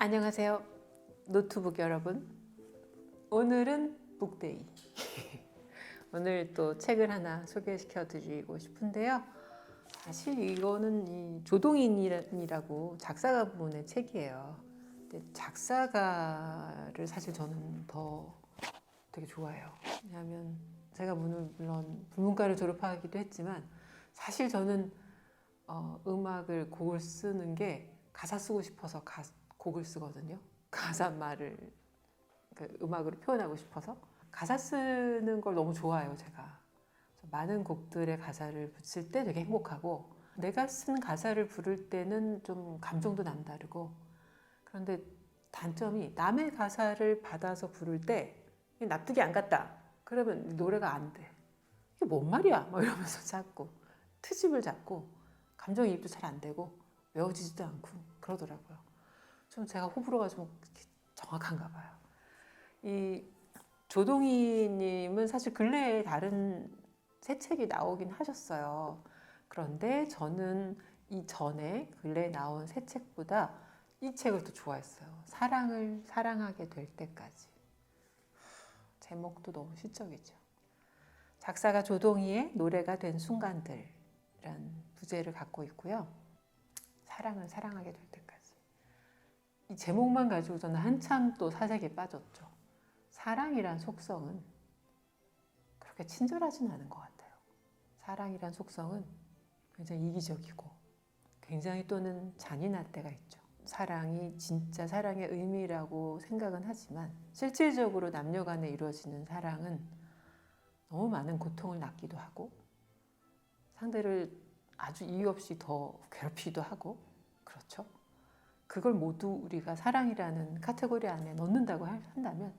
안녕하세요, 노트북 여러분. 오늘은 북데이. 오늘 또 책을 하나 소개시켜 드리고 싶은데요. 사실 이거는 이 조동인이라고 작사가분의 책이에요. 근데 작사가를 사실 저는 더 되게 좋아해요. 왜냐하면 제가 물론 불문과를 졸업하기도 했지만 사실 저는 곡을 쓰는 게 가사 쓰고 싶어서 곡을 쓰거든요. 가사말을 음악으로 표현하고 싶어서 가사 쓰는 걸 너무 좋아해요. 제가 많은 곡들의 가사를 붙일 때 되게 행복하고, 내가 쓴 가사를 부를 때는 좀 감정도 남다르고, 그런데 단점이 남의 가사를 받아서 부를 때 납득이 안 갔다 그러면 노래가 안 돼. 이게 뭔 말이야 막 이러면서 자꾸 트집을 잡고 감정이입도 잘 안 되고 외워지지도 않고 그러더라고요. 좀 제가 호불호가 좀 정확한가 봐요. 이 조동희님은 사실 근래에 다른 새 책이 나오긴 하셨어요. 그런데 저는 이 전에 근래에 나온 새 책보다 이 책을 더 좋아했어요. 사랑을 사랑하게 될 때까지. 제목도 너무 시적이죠. 작사가 조동희의 노래가 된 순간들이란 부제를 갖고 있고요. 사랑을 사랑하게 될 때까지. 이 제목만 가지고 저는 한참 또 사색에 빠졌죠. 사랑이란 속성은 그렇게 친절하진 않은 것 같아요. 사랑이란 속성은 굉장히 이기적이고 굉장히 또는 잔인할 때가 있죠. 사랑이 진짜 사랑의 의미라고 생각은 하지만 실질적으로 남녀 간에 이루어지는 사랑은 너무 많은 고통을 낳기도 하고 상대를 아주 이유 없이 더 괴롭히기도 하고 그렇죠. 그걸 모두 우리가 사랑이라는 카테고리 안에 넣는다고 한다면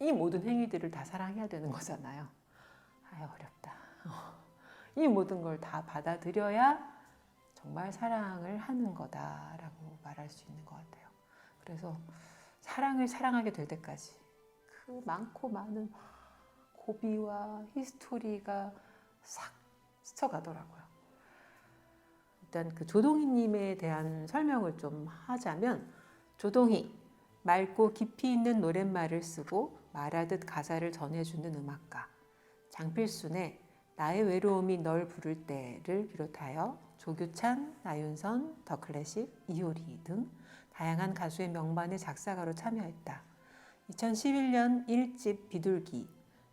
이 모든 행위들을 다 사랑해야 되는 거잖아요. 아유, 어렵다. 이 모든 걸 다 받아들여야 정말 사랑을 하는 거다라고 말할 수 있는 것 같아요. 그래서 사랑을 사랑하게 될 때까지 그 많고 많은 고비와 히스토리가 싹 스쳐가더라고요. 일단 그 조동희님에 대한 설명을 좀 하자면, 조동희, 맑고 깊이 있는 노랫말을 쓰고 말하듯 가사를 전해주는 음악가. 장필순의 나의 외로움이 널 부를 때를 비롯하여 조규찬, 나윤선, 더클래식, 이효리 등 다양한 가수의 명반의 작사가로 참여했다. 2011년 1집 비둘기,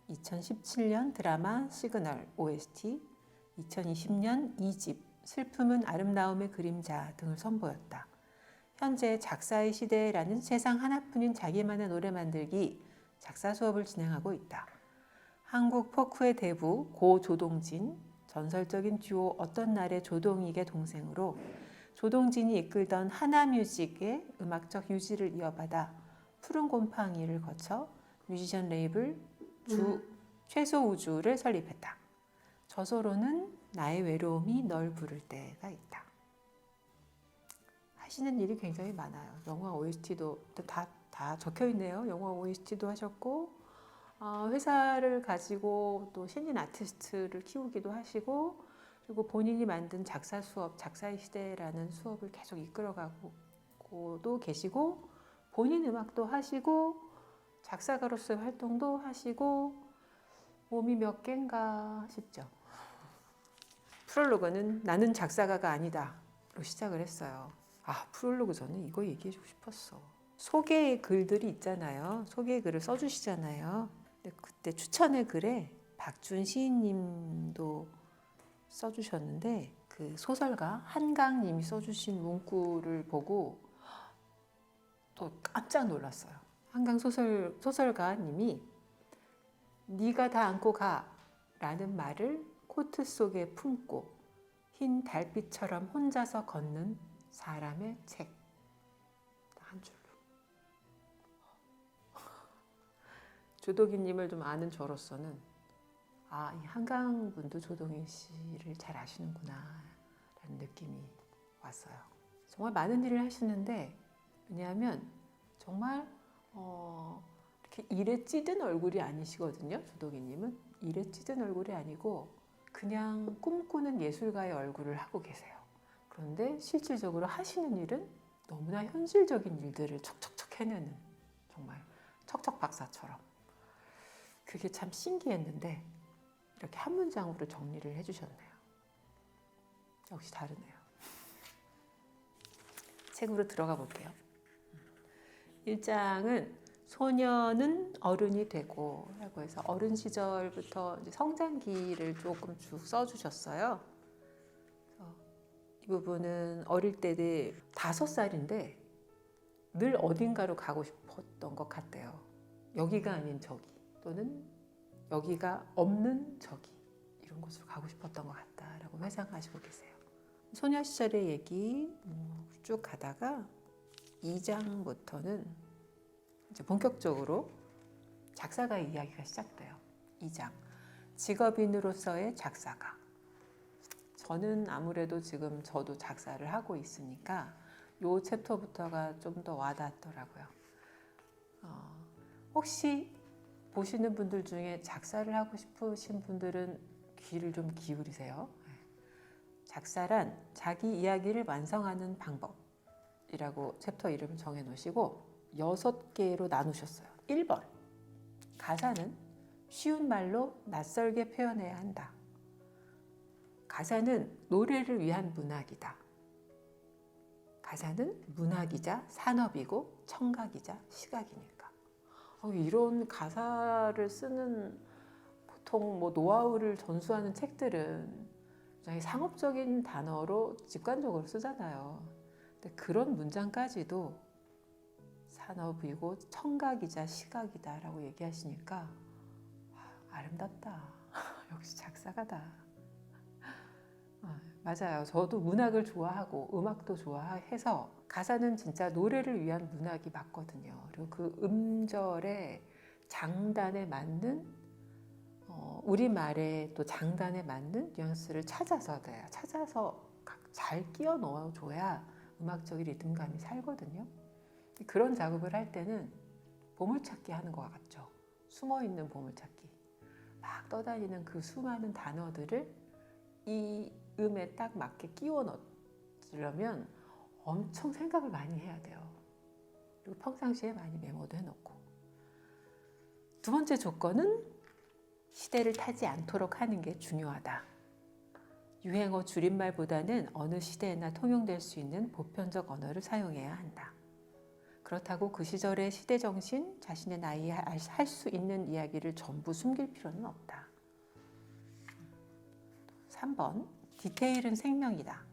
2017년 드라마 시그널 OST, 2020년 2집 슬픔은 아름다움의 그림자 등을 선보였다. 현재 작사의 시대라는 세상 하나뿐인 자기만의 노래 만들기 작사 수업을 진행하고 있다. 한국 포크의 대부 고 조동진, 전설적인 듀오 어떤 날의 조동익의 동생으로 조동진이 이끌던 하나뮤직의 음악적 유지를 이어받아 푸른 곰팡이를 거쳐 뮤지션 레이블 최소우주를 설립했다. 저서로는 나의 외로움이 널 부를 때가 있다. 하시는 일이 굉장히 많아요. 영화 OST도 다 적혀 있네요. 영화 OST도 하셨고, 회사를 가지고 또 신인 아티스트를 키우기도 하시고, 그리고 본인이 만든 작사 수업, 작사의 시대라는 수업을 계속 이끌어가고도 계시고, 본인 음악도 하시고, 작사가로서의 활동도 하시고, 몸이 몇 개인가 싶죠. 프롤로그는 나는 작사가가 아니다로 시작을 했어요. 프롤로그 저는 이거 얘기해주고 싶었어. 소개의 글들이 있잖아요. 소개의 글을 써주시잖아요. 근데 그때 추천의 글에 박준 시인님도 써주셨는데, 그 소설가 한강님이 써주신 문구를 보고 또 깜짝 놀랐어요. 한강 소설가님이 네가 다 안고 가 라는 말을 코트 속에 품고 흰 달빛처럼 혼자서 걷는 사람의 책. 한 줄로. 조동희님을 좀 아는 저로서는 이 한강분도 조동희 씨를 잘 아시는구나 라는 느낌이 왔어요. 정말 많은 일을 하시는데, 왜냐하면 정말 이렇게 일에 찌든 얼굴이 아니시거든요. 조동희님은 일에 찌든 얼굴이 아니고 그냥 꿈꾸는 예술가의 얼굴을 하고 계세요. 그런데 실질적으로 하시는 일은 너무나 현실적인 일들을 척척척 해내는, 정말 척척 박사처럼. 그게 참 신기했는데 이렇게 한 문장으로 정리를 해주셨네요. 역시 다르네요. 책으로 들어가 볼게요. 1장은 소녀는 어른이 되고 라고 해서 어른 시절부터 이제 성장기를 조금 쭉 써주셨어요. 이 부분은 어릴 때는 5살인데 늘 어딘가로 가고 싶었던 것 같대요. 여기가 아닌 저기, 또는 여기가 없는 저기, 이런 곳으로 가고 싶었던 것 같다라고 회상하시고 계세요. 소녀 시절의 얘기 쭉 가다가 2장부터는 이제 본격적으로 작사가의 이야기가 시작돼요. 2장, 직업인으로서의 작사가. 저는 아무래도 지금 저도 작사를 하고 있으니까 요 챕터부터가 좀 더 와닿더라고요. 혹시 보시는 분들 중에 작사를 하고 싶으신 분들은 귀를 좀 기울이세요. 작사란 자기 이야기를 완성하는 방법이라고 챕터 이름을 정해 놓으시고 6개로 나누셨어요. 1번, 가사는 쉬운 말로 낯설게 표현해야 한다. 가사는 노래를 위한 문학이다. 가사는 문학이자 산업이고 청각이자 시각이니까. 이런 가사를 쓰는 보통 노하우를 전수하는 책들은 굉장히 상업적인 단어로 직관적으로 쓰잖아요. 근데 그런 문장까지도 산업이고 청각이자 시각이다라고 얘기하시니까 아름답다. 역시 작사가다. 맞아요. 저도 문학을 좋아하고 음악도 좋아해서 가사는 진짜 노래를 위한 문학이 맞거든요. 그리고 그 음절의 장단에 맞는 우리말의 또 장단에 맞는 뉘앙스를 찾아서 잘 끼워 넣어줘야 음악적인 리듬감이 살거든요. 그런 작업을 할 때는 보물찾기 하는 것 같죠. 숨어있는 보물찾기. 막 떠다니는 그 수많은 단어들을 이 음에 딱 맞게 끼워 넣으려면 엄청 생각을 많이 해야 돼요. 그리고 평상시에 많이 메모도 해놓고. 2번째 조건은 시대를 타지 않도록 하는 게 중요하다. 유행어 줄임말보다는 어느 시대에나 통용될 수 있는 보편적 언어를 사용해야 한다. 그렇다고 그 시절의 시대 정신, 자신의 나이에 할 수 있는 이야기를 전부 숨길 필요는 없다. 3번, 디테일은 생명이다.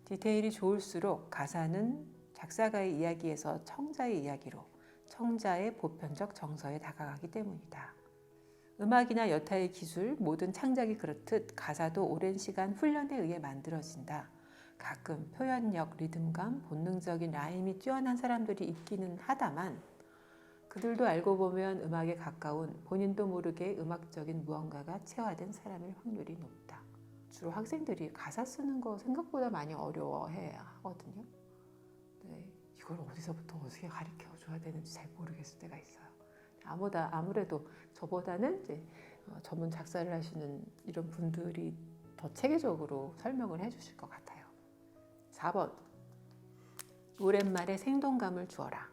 디테일이 좋을수록 가사는 작사가의 이야기에서 청자의 이야기로, 청자의 보편적 정서에 다가가기 때문이다. 음악이나 여타의 기술, 모든 창작이 그렇듯 가사도 오랜 시간 훈련에 의해 만들어진다. 가끔 표현력, 리듬감, 본능적인 라임이 뛰어난 사람들이 있기는 하다만 그들도 알고 보면 음악에 가까운 본인도 모르게 음악적인 무언가가 체화된 사람일 확률이 높다. 주로 학생들이 가사 쓰는 거 생각보다 많이 어려워해야 하거든요. 네, 이걸 어디서부터 어떻게 가르쳐 줘야 되는지 잘 모르겠을 때가 있어요. 아무래도 저보다는 이제 전문 작사를 하시는 이런 분들이 더 체계적으로 설명을 해주실 것 같아요. 4번, 노랫말에 생동감을 주어라.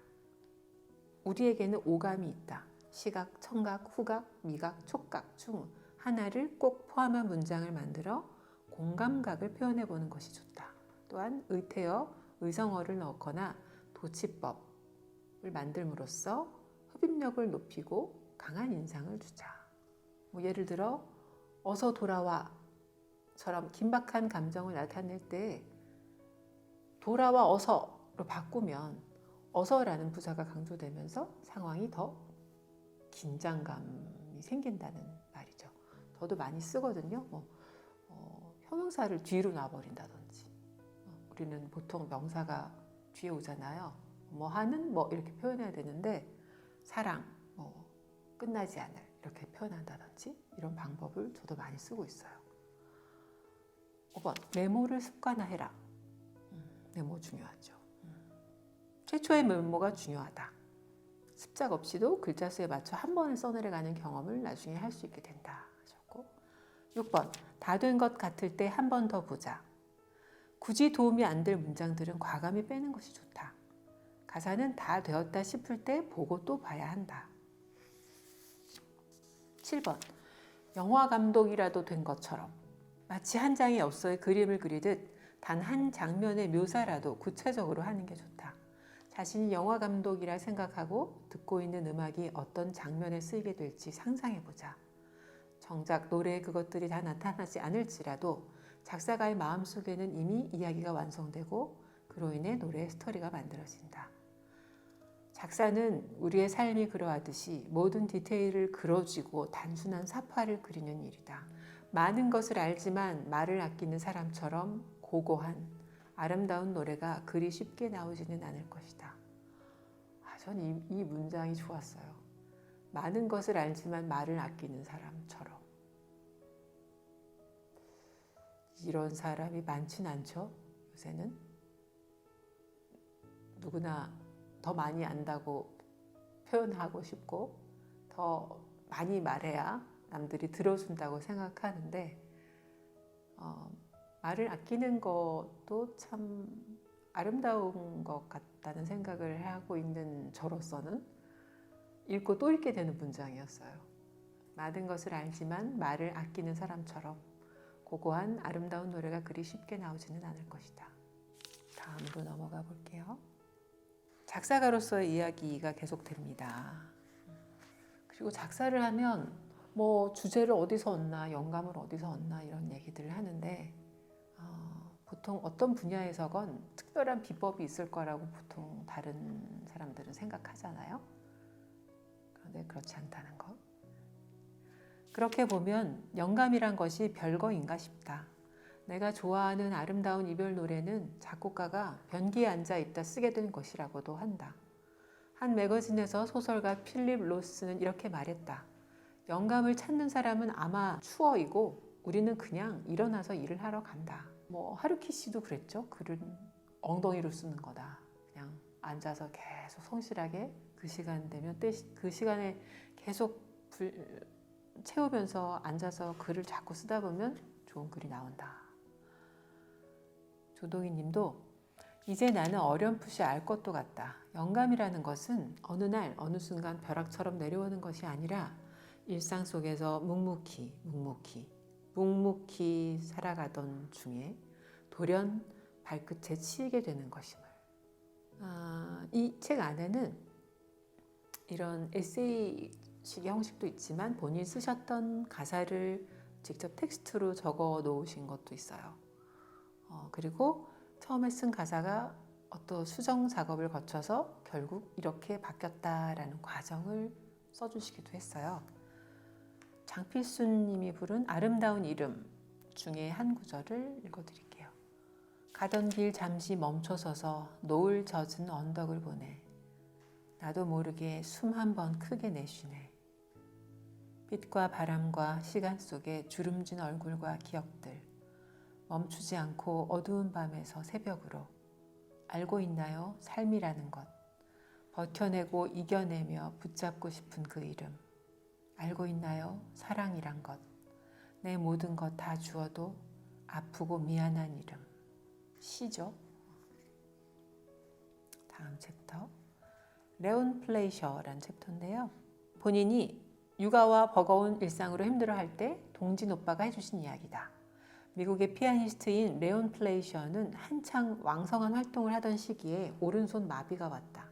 우리에게는 오감이 있다. 시각, 청각, 후각, 미각, 촉각 중 하나를 꼭 포함한 문장을 만들어 공감각을 표현해보는 것이 좋다. 또한 의태어, 의성어를 넣거나 도치법을 만들므로써 흡입력을 높이고 강한 인상을 주자. 예를 들어 어서 돌아와처럼 긴박한 감정을 나타낼 때 돌아와 어서로 바꾸면 어서라는 부사가 강조되면서 상황이 더 긴장감이 생긴다는 말이죠. 저도 많이 쓰거든요. 형용사를 뒤로 놔버린다든지. 우리는 보통 명사가 뒤에 오잖아요. 하는 이렇게 표현해야 되는데 사랑, 끝나지 않을 이렇게 표현한다든지 이런 방법을 저도 많이 쓰고 있어요. 5번, 메모를 습관화해라. 메모 중요하죠. 최초의 메모가 중요하다. 습작 없이도 글자 수에 맞춰 한 번에 써내려가는 경험을 나중에 할 수 있게 된다 하셨고, 6번, 다 된 것 같을 때 한 번 더 보자. 굳이 도움이 안 될 문장들은 과감히 빼는 것이 좋다. 가사는 다 되었다 싶을 때 보고 또 봐야 한다. 7번. 영화 감독이라도 된 것처럼 마치 한 장의 엽서에 그림을 그리듯 단 한 장면의 묘사라도 구체적으로 하는 게 좋다. 자신이 영화 감독이라 생각하고 듣고 있는 음악이 어떤 장면에 쓰이게 될지 상상해보자. 정작 노래에 그것들이 다 나타나지 않을지라도 작사가의 마음속에는 이미 이야기가 완성되고 그로 인해 노래의 스토리가 만들어진다. 작사는 우리의 삶이 그러하듯이 모든 디테일을 그려쥐고 단순한 사파를 그리는 일이다. 많은 것을 알지만 말을 아끼는 사람처럼 고고한 아름다운 노래가 그리 쉽게 나오지는 않을 것이다. 전 이 문장이 좋았어요. 많은 것을 알지만 말을 아끼는 사람처럼. 이런 사람이 많진 않죠, 요새는. 누구나 더 많이 안다고 표현하고 싶고 더 많이 말해야 남들이 들어준다고 생각하는데 말을 아끼는 것도 참 아름다운 것 같다는 생각을 하고 있는 저로서는 읽고 또 읽게 되는 문장이었어요. 많은 것을 알지만 말을 아끼는 사람처럼 고고한 아름다운 노래가 그리 쉽게 나오지는 않을 것이다. 다음으로 넘어가 볼게요. 작사가로서의 이야기가 계속됩니다. 그리고 작사를 하면 뭐 주제를 어디서 얻나, 영감을 어디서 얻나 이런 얘기들을 하는데 보통 어떤 분야에서건 특별한 비법이 있을 거라고 보통 다른 사람들은 생각하잖아요. 그런데 그렇지 않다는 것. 그렇게 보면 영감이란 것이 별거인가 싶다. 내가 좋아하는 아름다운 이별 노래는 작곡가가 변기에 앉아 있다 쓰게 된 것이라고도 한다. 한 매거진에서 소설가 필립 로스는 이렇게 말했다. 영감을 찾는 사람은 아마 추어이고 우리는 그냥 일어나서 일을 하러 간다. 뭐 하루키 씨도 그랬죠. 글은 엉덩이로 쓰는 거다. 그냥 앉아서 계속 성실하게 그 시간 되면 그 시간에 계속 채우면서 앉아서 글을 자꾸 쓰다 보면 좋은 글이 나온다. 조동희 님도 이제 나는 어렴풋이 알 것도 같다. 영감이라는 것은 어느 날 어느 순간 벼락처럼 내려오는 것이 아니라 일상 속에서 묵묵히 살아가던 중에 돌연 발끝에 치이게 되는 것임을. 이 책 안에는 이런 에세이식 형식도 있지만 본인이 쓰셨던 가사를 직접 텍스트로 적어 놓으신 것도 있어요. 그리고 처음에 쓴 가사가 어떤 수정 작업을 거쳐서 결국 이렇게 바뀌었다라는 과정을 써주시기도 했어요. 장필순 님이 부른 아름다운 이름 중에 한 구절을 읽어드릴게요. 가던 길 잠시 멈춰서서 노을 젖은 언덕을 보네. 나도 모르게 숨 한 번 크게 내쉬네. 빛과 바람과 시간 속에 주름진 얼굴과 기억들. 멈추지 않고 어두운 밤에서 새벽으로. 알고 있나요? 삶이라는 것. 버텨내고 이겨내며 붙잡고 싶은 그 이름. 알고 있나요? 사랑이란 것. 내 모든 것 다 주어도 아프고 미안한 이름. 시죠. 다음 챕터. 레온 플레이셔라는 챕터인데요. 본인이 육아와 버거운 일상으로 힘들어할 때 동진 오빠가 해주신 이야기다. 미국의 피아니스트인 레온 플레이셔는 한창 왕성한 활동을 하던 시기에 오른손 마비가 왔다.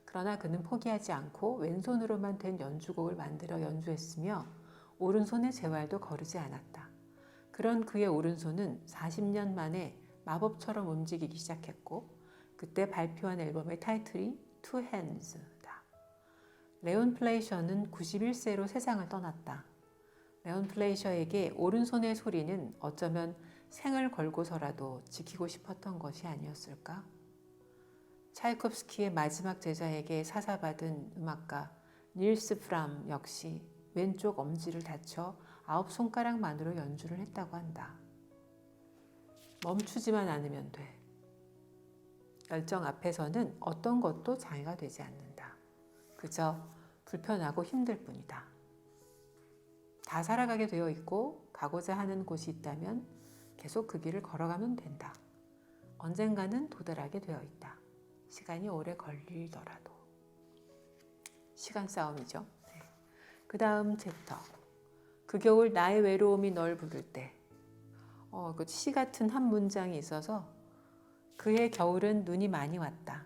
그러나 그는 포기하지 않고 왼손으로만 된 연주곡을 만들어 연주했으며 오른손의 재활도 거르지 않았다. 그런 그의 오른손은 40년 만에 마법처럼 움직이기 시작했고 그때 발표한 앨범의 타이틀이 Two Hands다. 레온 플레이셔는 91세로 세상을 떠났다. 레온 플레이셔에게 오른손의 소리는 어쩌면 생을 걸고서라도 지키고 싶었던 것이 아니었을까? 차이콥스키의 마지막 제자에게 사사받은 음악가 닐스 프람 역시 왼쪽 엄지를 다쳐 9손가락만으로 연주를 했다고 한다. 멈추지만 않으면 돼. 열정 앞에서는 어떤 것도 장애가 되지 않는다. 그저 불편하고 힘들 뿐이다. 다 살아가게 되어 있고 가고자 하는 곳이 있다면 계속 그 길을 걸어가면 된다. 언젠가는 도달하게 되어 있다. 시간이 오래 걸리더라도. 시간 싸움이죠. 네. 그 다음 챕터. 그 겨울 나의 외로움이 널 부를 때. 그 시 같은 한 문장이 있어서 그해 겨울은 눈이 많이 왔다.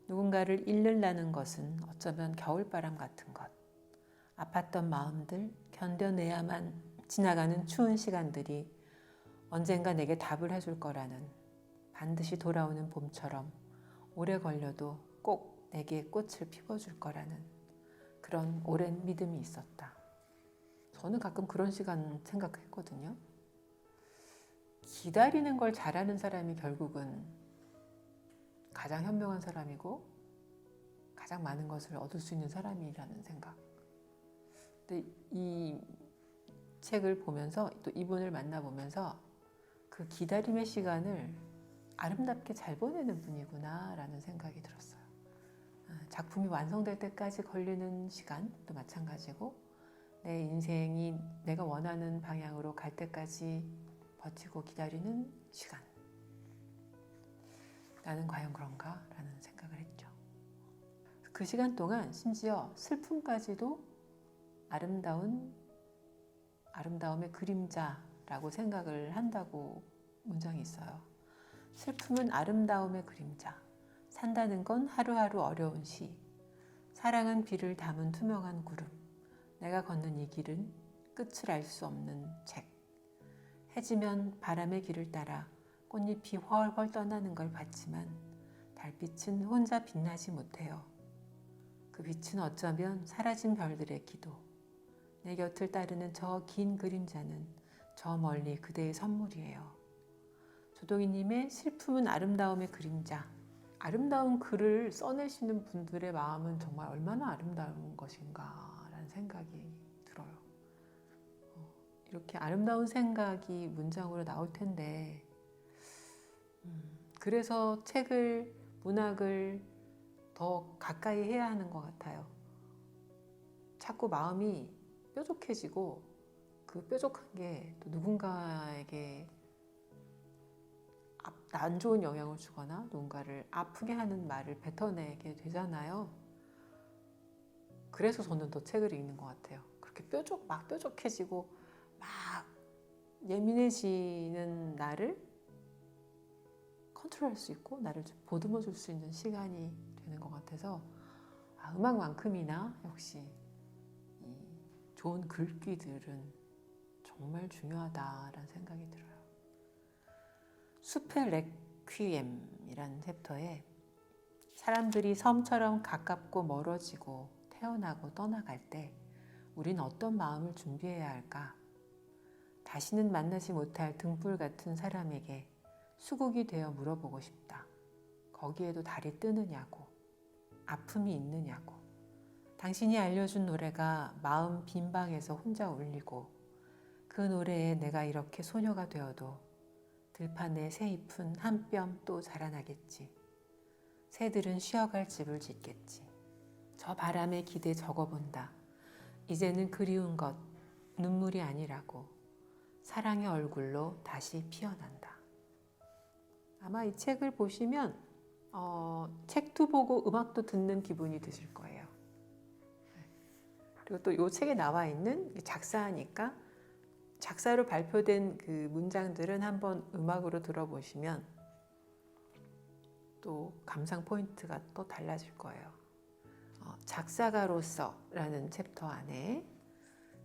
누군가를 잃는다는 것은 어쩌면 겨울바람 같은 것. 아팠던 마음들 견뎌내야만 지나가는 추운 시간들이 언젠가 내게 답을 해줄 거라는 반드시 돌아오는 봄처럼 오래 걸려도 꼭 내게 꽃을 피워줄 거라는 그런 오랜 믿음이 있었다. 저는 가끔 그런 시간 생각했거든요. 기다리는 걸 잘하는 사람이 결국은 가장 현명한 사람이고 가장 많은 것을 얻을 수 있는 사람이라는 생각. 근데 이 책을 보면서 또 이분을 만나보면서 그 기다림의 시간을 아름답게 잘 보내는 분이구나 라는 생각이 들었어요. 작품이 완성될 때까지 걸리는 시간도 마찬가지고 내 인생이 내가 원하는 방향으로 갈 때까지 버티고 기다리는 시간. 나는 과연 그런가? 라는 생각을 했죠. 그 시간 동안 심지어 슬픔까지도 아름다움의 그림자라고 생각을 한다고 문장이 있어요. 슬픔은 아름다움의 그림자. 산다는 건 하루하루 어려운 시. 사랑은 비를 담은 투명한 구름. 내가 걷는 이 길은 끝을 알 수 없는 책. 해지면 바람의 길을 따라 꽃잎이 훨훨 떠나는 걸 봤지만 달빛은 혼자 빛나지 못해요. 그 빛은 어쩌면 사라진 별들의 기도. 내 곁을 따르는 저 긴 그림자는 저 멀리 그대의 선물이에요. 조동희님의 슬픔은 아름다움의 그림자. 아름다운 글을 써내시는 분들의 마음은 정말 얼마나 아름다운 것인가라는 생각이 들어요. 이렇게 아름다운 생각이 문장으로 나올 텐데 그래서 책을, 문학을 더 가까이 해야 하는 것 같아요. 자꾸 마음이 뾰족해지고 그 뾰족한 게 또 누군가에게 안 좋은 영향을 주거나 누군가를 아프게 하는 말을 뱉어내게 되잖아요. 그래서 저는 더 책을 읽는 것 같아요. 그렇게 막 뾰족해지고 막 예민해지는 나를 컨트롤할 수 있고 나를 좀 보듬어 줄 수 있는 시간이 되는 것 같아서 음악만큼이나 역시 이 좋은 글귀들은 정말 중요하다라는 생각이 들어요. 숲의 레퀴엠이라는 챕터에 사람들이 섬처럼 가깝고 멀어지고 태어나고 떠나갈 때 우린 어떤 마음을 준비해야 할까? 다시는 만나지 못할 등불 같은 사람에게 수국이 되어 물어보고 싶다. 거기에도 달이 뜨느냐고, 아픔이 있느냐고. 당신이 알려준 노래가 마음 빈 방에서 혼자 울리고 그 노래에 내가 이렇게 소녀가 되어도 들판에 새 잎은 한 뼘 또 자라나겠지. 새들은 쉬어갈 집을 짓겠지. 저 바람에 기대 적어본다. 이제는 그리운 것, 눈물이 아니라고. 사랑의 얼굴로 다시 피어난다. 아마 이 책을 보시면 책도 보고 음악도 듣는 기분이 드실 거예요. 그리고 또 이 책에 나와 있는 작사니까 작사로 발표된 그 문장들은 한번 음악으로 들어보시면 또 감상 포인트가 또 달라질 거예요. 작사가로서라는 챕터 안에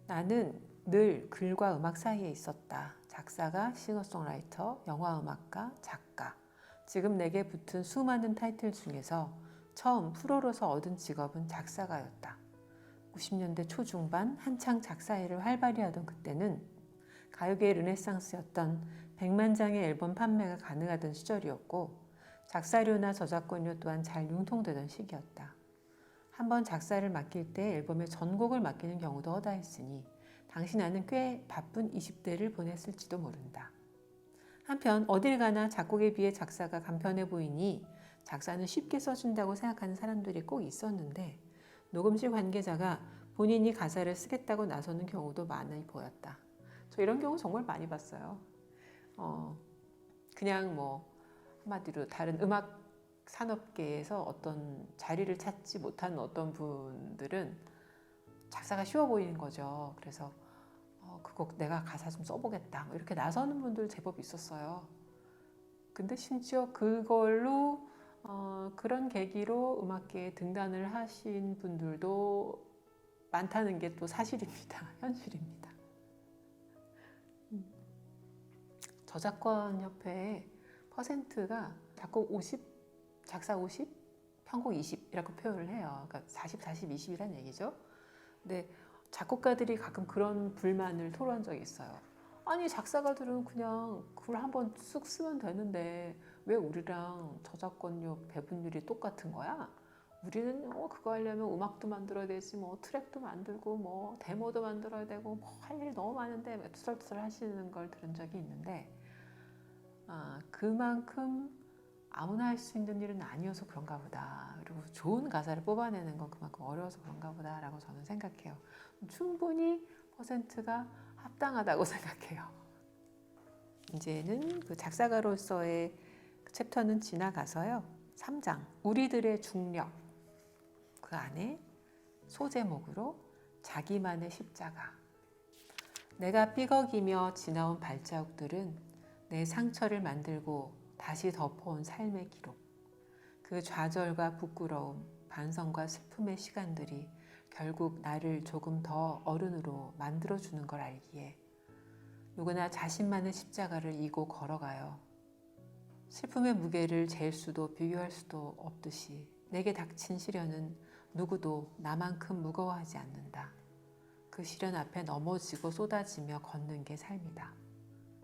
나는 늘 글과 음악 사이에 있었다. 작사가, 싱어송라이터, 영화음악가, 작가. 지금 내게 붙은 수많은 타이틀 중에서 처음 프로로서 얻은 직업은 작사가였다. 90년대 초중반 한창 작사 일을 활발히 하던 그때는 가요계의 르네상스였던 100만 장의 앨범 판매가 가능하던 시절이었고 작사료나 저작권료 또한 잘 융통되던 시기였다. 한번 작사를 맡길 때 앨범의 전곡을 맡기는 경우도 허다했으니 당시 나는 꽤 바쁜 20대를 보냈을지도 모른다. 한편 어딜 가나 작곡에 비해 작사가 간편해 보이니 작사는 쉽게 써준다고 생각하는 사람들이 꼭 있었는데 녹음실 관계자가 본인이 가사를 쓰겠다고 나서는 경우도 많이 보였다. 저 이런 경우 정말 많이 봤어요. 그냥 뭐 한마디로 다른 음악 산업계에서 어떤 자리를 찾지 못하는 어떤 분들은 작사가 쉬워 보이는 거죠. 그래서 그 곡 내가 가사 좀 써보겠다 뭐 이렇게 나서는 분들 제법 있었어요. 근데 심지어 그걸로 그런 계기로 음악계에 등단을 하신 분들도 많다는 게 또 사실입니다. 현실입니다. 저작권협회의 퍼센트가 작곡 50, 작사 50, 편곡 20이라고 표현을 해요. 그러니까 40, 40, 20이란 얘기죠. 근데 작곡가들이 가끔 그런 불만을 토로한 적이 있어요. 아니 작사가들은 그냥 글 한번 쑥 쓰면 되는데 왜 우리랑 저작권료 배분율이 똑같은 거야? 우리는 그거 하려면 음악도 만들어야 되지, 뭐 트랙도 만들고 뭐 데모도 만들어야 되고 뭐 할 일이 너무 많은데 투덜투덜 하시는 걸 들은 적이 있는데 그만큼 아무나 할 수 있는 일은 아니어서 그런가 보다. 그리고 좋은 가사를 뽑아내는 건 그만큼 어려워서 그런가 보다라고 저는 생각해요. 충분히 퍼센트가 합당하다고 생각해요. 이제는 그 작사가로서의 그 챕터는 지나가서요. 3장 우리들의 중력, 그 안에 소제목으로 자기만의 십자가. 내가 삐걱이며 지나온 발자국들은 내 상처를 만들고 다시 덮어온 삶의 기록. 그 좌절과 부끄러움, 반성과 슬픔의 시간들이 결국 나를 조금 더 어른으로 만들어주는 걸 알기에 누구나 자신만의 십자가를 이고 걸어가요. 슬픔의 무게를 잴 수도 비교할 수도 없듯이 내게 닥친 시련은 누구도 나만큼 무거워하지 않는다. 그 시련 앞에 넘어지고 쏟아지며 걷는 게 삶이다.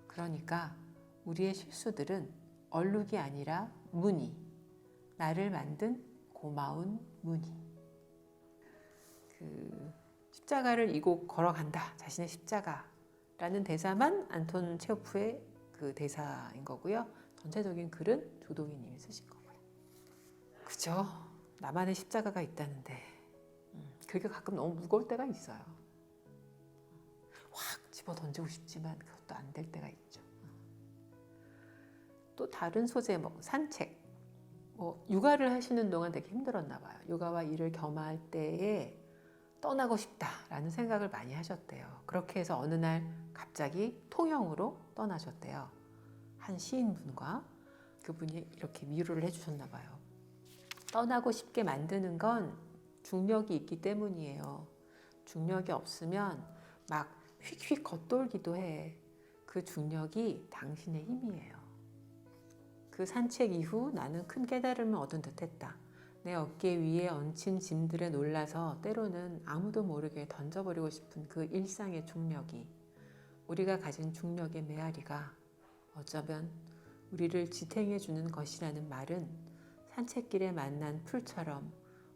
그러니까 우리의 실수들은 얼룩이 아니라 무늬, 나를 만든 고마운 무늬. 그 십자가를 이고 걸어간다. 자신의 십자가라는 대사만 안톤 체호프의 그 대사인 거고요. 전체적인 글은 조동희님이 쓰신 거고요. 그죠? 나만의 십자가가 있다는데 그게 가끔 너무 무거울 때가 있어요. 확 집어 던지고 싶지만 그것도 안 될 때가 있죠. 또 다른 소재 산책. 육아를 하시는 동안 되게 힘들었나 봐요. 육아와 일을 겸할 때에 떠나고 싶다라는 생각을 많이 하셨대요. 그렇게 해서 어느 날 갑자기 통영으로 떠나셨대요. 한 시인분과 그분이 이렇게 위로를 해주셨나 봐요. 떠나고 싶게 만드는 건 중력이 있기 때문이에요. 중력이 없으면 막 휙휙 겉돌기도 해. 그 중력이 당신의 힘이에요. 그 산책 이후 나는 큰 깨달음을 얻은 듯했다. 내 어깨 위에 얹힌 짐들에 놀라서 때로는 아무도 모르게 던져버리고 싶은 그 일상의 중력이, 우리가 가진 중력의 메아리가 어쩌면 우리를 지탱해주는 것이라는 말은 산책길에 만난 풀처럼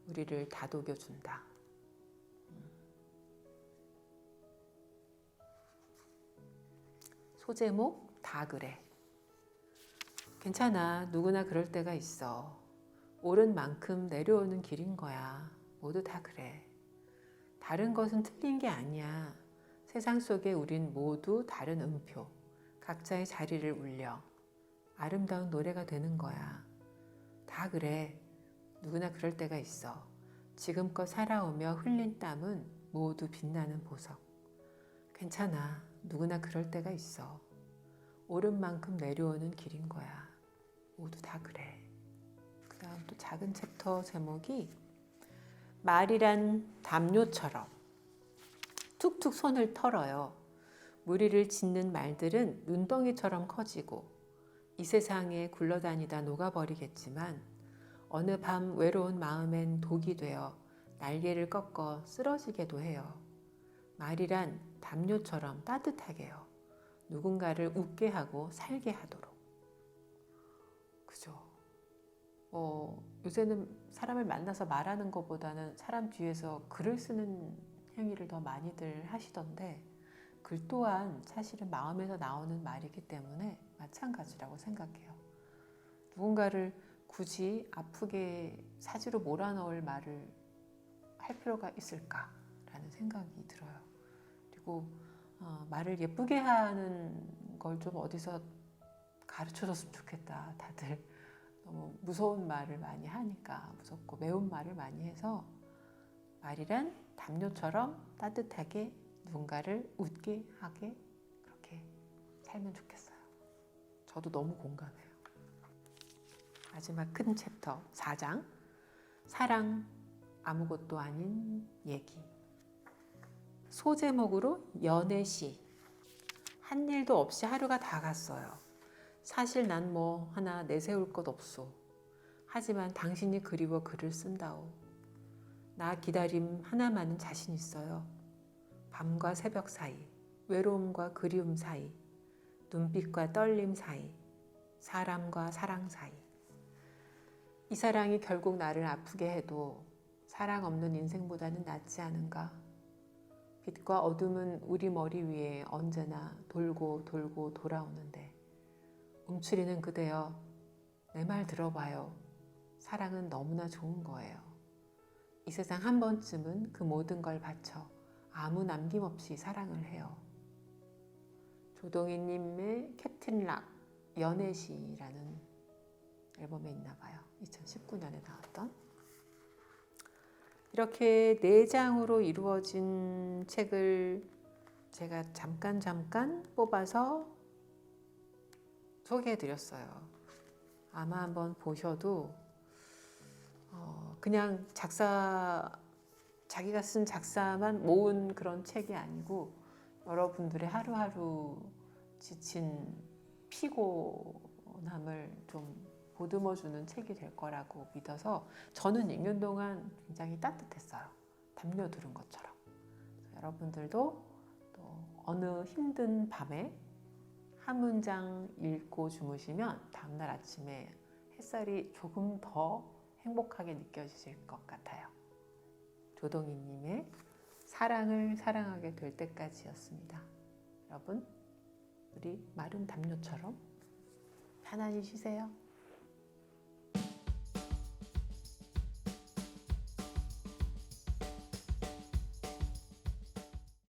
우리를 다독여준다. 소제목 다 그래. 괜찮아. 누구나 그럴 때가 있어. 오른 만큼 내려오는 길인 거야. 모두 다 그래. 다른 것은 틀린 게 아니야. 세상 속에 우린 모두 다른 음표, 각자의 자리를 울려 아름다운 노래가 되는 거야. 다 그래. 누구나 그럴 때가 있어. 지금껏 살아오며 흘린 땀은 모두 빛나는 보석. 괜찮아. 누구나 그럴 때가 있어. 오른 만큼 내려오는 길인 거야. 모두 다 그래. 그 다음 또 작은 챕터 제목이 말이란 담요처럼 툭툭 손을 털어요. 무리를 짓는 말들은 눈덩이처럼 커지고 이 세상에 굴러다니다 녹아버리겠지만 어느 밤 외로운 마음엔 독이 되어 날개를 꺾어 쓰러지게도 해요. 말이란 담요처럼 따뜻하게요. 누군가를 웃게 하고 살게 하도록. 그죠? 요새는 사람을 만나서 말하는 것보다는 사람 뒤에서 글을 쓰는 행위를 더 많이들 하시던데 글 또한 사실은 마음에서 나오는 말이기 때문에 마찬가지라고 생각해요. 누군가를 굳이 아프게 사지로 몰아넣을 말을 할 필요가 있을까라는 생각이 들어요. 그리고 말을 예쁘게 하는 걸 좀 어디서 가르쳐줬으면 좋겠다. 다들 너무 무서운 말을 많이 하니까 무섭고 매운 말을 많이 해서 말이란 담요처럼 따뜻하게 누군가를 웃게 하게 그렇게 살면 좋겠어요. 저도 너무 공감해요. 마지막 큰 챕터 4장 사랑 아무것도 아닌 얘기. 소제목으로 연애시. 한 일도 없이 하루가 다 갔어요. 사실 난 뭐 하나 내세울 것 없소. 하지만 당신이 그리워 글을 쓴다오. 나 기다림 하나만은 자신 있어요. 밤과 새벽 사이, 외로움과 그리움 사이, 눈빛과 떨림 사이, 사람과 사랑 사이. 이 사랑이 결국 나를 아프게 해도 사랑 없는 인생보다는 낫지 않은가? 빛과 어둠은 우리 머리 위에 언제나 돌고 돌고 돌아오는데 움츠리는 그대여, 내 말 들어봐요. 사랑은 너무나 좋은 거예요. 이 세상 한 번쯤은 그 모든 걸 바쳐 아무 남김없이 사랑을 해요. 조동희님의 캡틴 락 연애시라는 앨범에 있나 봐요. 2019년에 나왔던. 이렇게 4장으로 이루어진 책을 제가 잠깐 뽑아서 소개해드렸어요. 아마 한번 보셔도 그냥 자기가 쓴 작사만 모은 그런 책이 아니고 여러분들의 하루하루 지친 피곤함을 좀 보듬어주는 책이 될 거라고 믿어서 저는 읽는 동안 굉장히 따뜻했어요. 담요 두른 것처럼. 여러분들도 또 어느 힘든 밤에 한 문장 읽고 주무시면 다음날 아침에 햇살이 조금 더 행복하게 느껴지실 것 같아요. 조동희님의 사랑을 사랑하게 될 때까지였습니다. 여러분, 우리 마른 담요처럼 편안히 쉬세요.